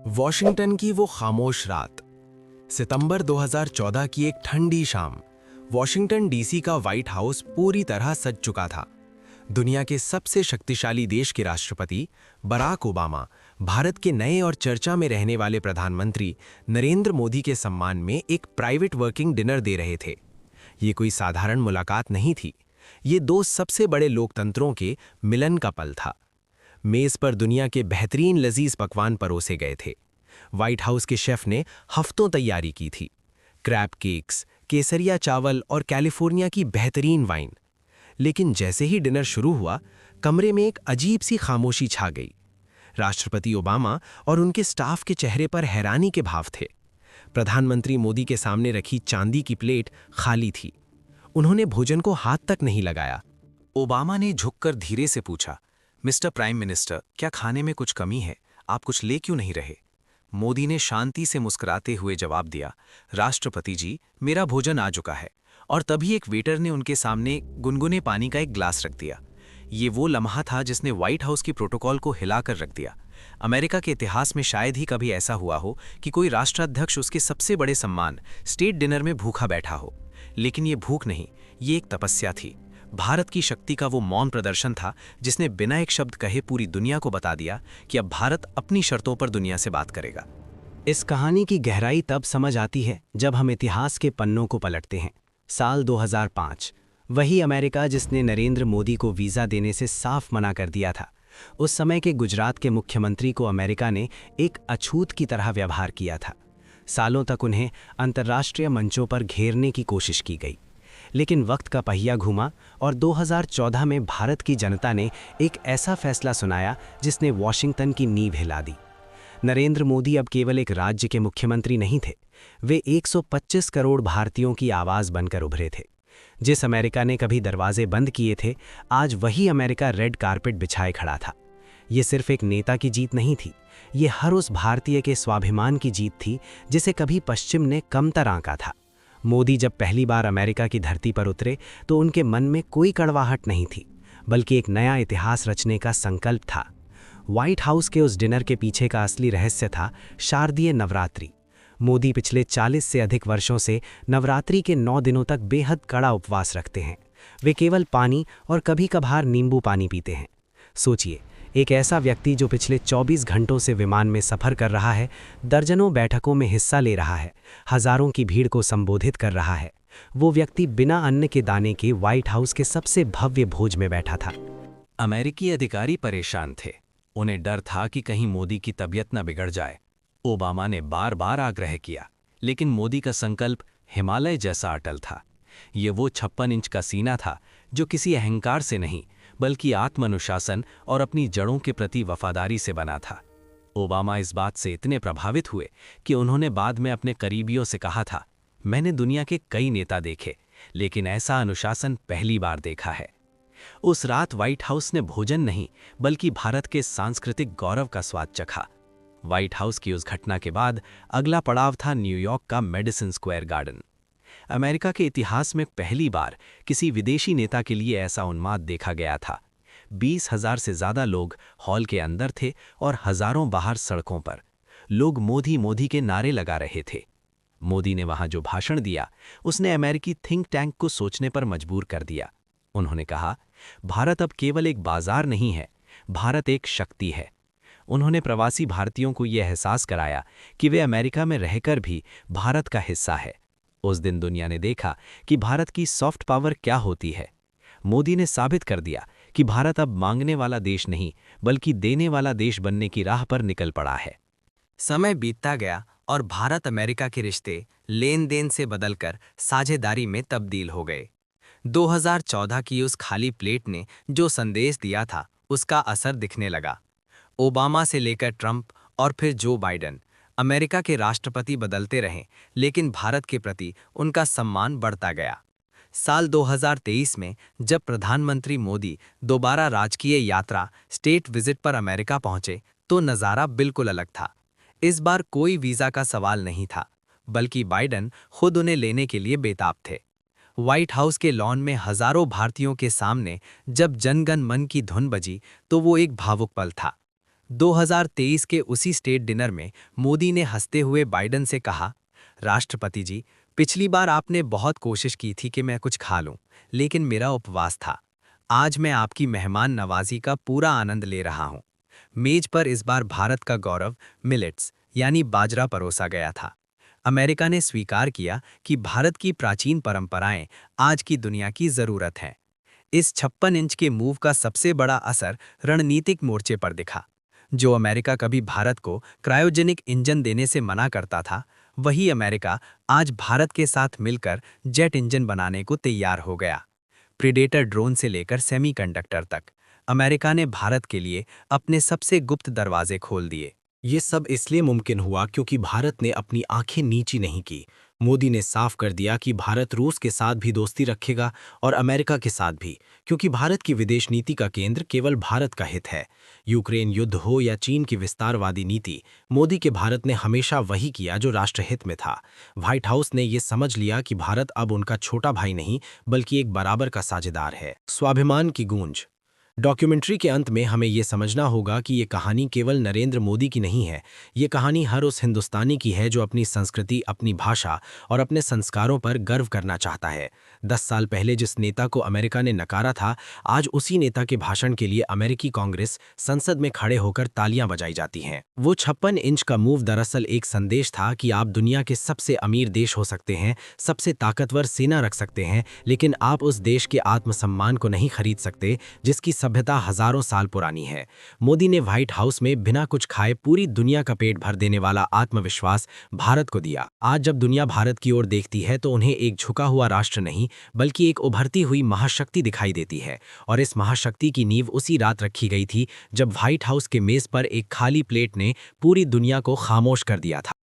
Washington की वो खामोश रात, सितंबर 2014 की एक ठंडी शाम। वॉशिंगटन डीसी का व्हाइट हाउस पूरी तरह सज चुका था। दुनिया के सबसे शक्तिशाली देश के राष्ट्रपति बराक ओबामा भारत के नए और चर्चा में रहने वाले प्रधानमंत्री नरेंद्र मोदी के सम्मान में एक प्राइवेट वर्किंग डिनर दे रहे थे। ये कोई साधारण मुलाकात नहीं थी, ये दो सबसे बड़े लोकतंत्रों के मिलन का पल था। मेज पर दुनिया के बेहतरीन लजीज पकवान परोसे गए थे। व्हाइट हाउस के शेफ ने हफ्तों तैयारी की थी, क्रैब केक्स, केसरिया चावल और कैलिफोर्निया की बेहतरीन वाइन। लेकिन जैसे ही डिनर शुरू हुआ, कमरे में एक अजीब सी खामोशी छा गई। राष्ट्रपति ओबामा और उनके स्टाफ के चेहरे पर हैरानी के भाव थे। प्रधानमंत्री मोदी के सामने रखी चांदी की प्लेट खाली थी। उन्होंने भोजन को हाथ तक नहीं लगाया। ओबामा ने झुककर धीरे से पूछा, मिस्टर प्राइम मिनिस्टर, क्या खाने में कुछ कमी है? आप कुछ ले क्यों नहीं रहे? मोदी ने शांति से मुस्कुराते हुए जवाब दिया, राष्ट्रपति जी, मेरा भोजन आ चुका है। और तभी एक वेटर ने उनके सामने गुनगुने पानी का एक ग्लास रख दिया। ये वो लम्हा था जिसने व्हाइट हाउस की प्रोटोकॉल को हिलाकर रख दिया। अमेरिका के इतिहास में शायद ही कभी ऐसा हुआ हो कि कोई राष्ट्राध्यक्ष उसके सबसे बड़े सम्मान स्टेट डिनर में भूखा बैठा हो। लेकिन ये भूख नहीं, ये एक तपस्या थी। भारत की शक्ति का वो मौन प्रदर्शन था जिसने बिना एक शब्द कहे पूरी दुनिया को बता दिया कि अब भारत अपनी शर्तों पर दुनिया से बात करेगा। इस कहानी की गहराई तब समझ आती है जब हम इतिहास के पन्नों को पलटते हैं। साल 2005, वही अमेरिका जिसने नरेंद्र मोदी को वीज़ा देने से साफ मना कर दिया था। उस समय के गुजरात के मुख्यमंत्री को अमेरिका ने एक अछूत की तरह व्यवहार किया था। सालों तक उन्हें अंतर्राष्ट्रीय मंचों पर घेरने की कोशिश की गई। लेकिन वक्त का पहिया घूमा और 2014 में भारत की जनता ने एक ऐसा फैसला सुनाया जिसने वॉशिंगटन की नींव हिला दी। नरेंद्र मोदी अब केवल एक राज्य के मुख्यमंत्री नहीं थे, वे 125 करोड़ भारतीयों की आवाज़ बनकर उभरे थे। जिस अमेरिका ने कभी दरवाजे बंद किए थे, आज वही अमेरिका रेड कारपेट बिछाए खड़ा था। ये सिर्फ एक नेता की जीत नहीं थी, ये हर उस भारतीय के स्वाभिमान की जीत थी जिसे कभी पश्चिम ने कमतर आंका था। मोदी जब पहली बार अमेरिका की धरती पर उतरे तो उनके मन में कोई कड़वाहट नहीं थी, बल्कि एक नया इतिहास रचने का संकल्प था। व्हाइट हाउस के उस डिनर के पीछे का असली रहस्य था शारदीय नवरात्रि। मोदी पिछले 40 से अधिक वर्षों से नवरात्रि के 9 दिनों तक बेहद कड़ा उपवास रखते हैं। वे केवल पानी और कभी कभार नींबू पानी पीते हैं। सोचिए, एक ऐसा व्यक्ति जो पिछले 24 घंटों से विमान में सफ़र कर रहा है, दर्जनों बैठकों में हिस्सा ले रहा है, हज़ारों की भीड़ को संबोधित कर रहा है, वो व्यक्ति बिना अन्न के दाने के व्हाइट हाउस के सबसे भव्य भोज में बैठा था। अमेरिकी अधिकारी परेशान थे। उन्हें डर था कि कहीं मोदी की तबीयत न बिगड़ जाए। ओबामा ने बार बार आग्रह किया, लेकिन मोदी का संकल्प हिमालय जैसा अटल था। ये वो 56 इंच का सीना था जो किसी अहंकार से नहीं, बल्कि आत्मानुशासन और अपनी जड़ों के प्रति वफादारी से बना था। ओबामा इस बात से इतने प्रभावित हुए कि उन्होंने बाद में अपने करीबियों से कहा था, मैंने दुनिया के कई नेता देखे, लेकिन ऐसा अनुशासन पहली बार देखा है। उस रात व्हाइट हाउस ने भोजन नहीं, बल्कि भारत के सांस्कृतिक गौरव का स्वाद चखा। व्हाइट हाउस की उस घटना के बाद अगला पड़ाव था न्यूयॉर्क का मेडिसन स्क्वायर गार्डन। अमेरिका के इतिहास में पहली बार किसी विदेशी नेता के लिए ऐसा उन्माद देखा गया था। 20,000 से ज़्यादा लोग हॉल के अंदर थे और हज़ारों बाहर सड़कों पर। लोग मोदी मोदी के नारे लगा रहे थे। मोदी ने वहां जो भाषण दिया, उसने अमेरिकी थिंक टैंक को सोचने पर मजबूर कर दिया। उन्होंने कहा, भारत अब केवल एक बाजार नहीं है, भारत एक शक्ति है। उन्होंने प्रवासी भारतीयों को यह एहसास कराया कि वे अमेरिका में रहकर भी भारत का हिस्सा है। उस दिन दुनिया ने देखा कि भारत की सॉफ्ट पावर क्या होती है। मोदी ने साबित कर दिया कि भारत अब मांगने वाला देश नहीं, बल्कि देने वाला देश बनने की राह पर निकल पड़ा है। समय बीतता गया और भारत अमेरिका के रिश्ते लेन देन से बदलकर साझेदारी में तब्दील हो गए। 2014 की उस खाली प्लेट ने जो संदेश दिया था, उसका असर दिखने लगा। ओबामा से लेकर ट्रंप और फिर जो बाइडेन, अमेरिका के राष्ट्रपति बदलते रहे, लेकिन भारत के प्रति उनका सम्मान बढ़ता गया। साल 2023 में जब प्रधानमंत्री मोदी दोबारा राजकीय यात्रा स्टेट विजिट पर अमेरिका पहुंचे, तो नज़ारा बिल्कुल अलग था। इस बार कोई वीज़ा का सवाल नहीं था, बल्कि बाइडेन खुद उन्हें लेने के लिए बेताब थे। व्हाइट हाउस के लॉन में हज़ारों भारतीयों के सामने जब जन गण मन की धुन बजी, तो वो एक भावुक पल था। 2023 के उसी स्टेट डिनर में मोदी ने हंसते हुए बाइडेन से कहा, राष्ट्रपति जी, पिछली बार आपने बहुत कोशिश की थी कि मैं कुछ खा लूं, लेकिन मेरा उपवास था। आज मैं आपकी मेहमान नवाजी का पूरा आनंद ले रहा हूं। मेज पर इस बार भारत का गौरव मिलेट्स यानी बाजरा परोसा गया था। अमेरिका ने स्वीकार किया कि भारत की प्राचीन परंपराएं आज की दुनिया की जरूरत हैं। इस 56 इंच के मूव का सबसे बड़ा असर रणनीतिक मोर्चे पर दिखा। जो अमेरिका कभी भारत को क्रायोजेनिक इंजन देने से मना करता था, वही अमेरिका आज भारत के साथ मिलकर जेट इंजन बनाने को तैयार हो गया। प्रीडेटर ड्रोन से लेकर सेमीकंडक्टर तक अमेरिका ने भारत के लिए अपने सबसे गुप्त दरवाजे खोल दिए। ये सब इसलिए मुमकिन हुआ क्योंकि भारत ने अपनी आंखें नीची नहीं की। मोदी ने साफ कर दिया कि भारत रूस के साथ भी दोस्ती रखेगा और अमेरिका के साथ भी, क्योंकि भारत की विदेश नीति का केंद्र केवल भारत का हित है। यूक्रेन युद्ध हो या चीन की विस्तारवादी नीति, मोदी के भारत ने हमेशा वही किया जो राष्ट्रहित में था। व्हाइट हाउस ने ये समझ लिया कि भारत अब उनका छोटा भाई नहीं बल्कि एक बराबर का साझेदार है। स्वाभिमान की गूंज। डॉक्यूमेंट्री के अंत में हमें ये समझना होगा कि ये कहानी केवल नरेंद्र मोदी की नहीं है। ये कहानी हर उस हिंदुस्तानी की है जो अपनी संस्कृति, अपनी भाषा और अपने संस्कारों पर गर्व करना चाहता है। 10 साल पहले जिस नेता को अमेरिका ने नकारा था, आज उसी नेता के भाषण के लिए अमेरिकी कांग्रेस संसद में खड़े होकर तालियां बजाई जाती हैं। वो 56 इंच का मूव दरअसल एक संदेश था कि आप दुनिया के सबसे अमीर देश हो सकते हैं, सबसे ताकतवर सेना रख सकते हैं, लेकिन आप उस देश के आत्मसम्मान को नहीं खरीद सकते जिसकी सभ्यता हजारों साल पुरानी है। मोदी ने व्हाइट हाउस में बिना कुछ खाए पूरी दुनिया का पेट भर देने वाला आत्मविश्वास भारत को दिया। आज जब दुनिया भारत की ओर देखती है तो उन्हें एक झुका हुआ राष्ट्र नहीं बल्कि एक उभरती हुई महाशक्ति दिखाई देती है। और इस महाशक्ति की नींव उसी रात रखी गई थी जब व्हाइट हाउस के मेज पर एक खाली प्लेट ने पूरी दुनिया को खामोश कर दिया था।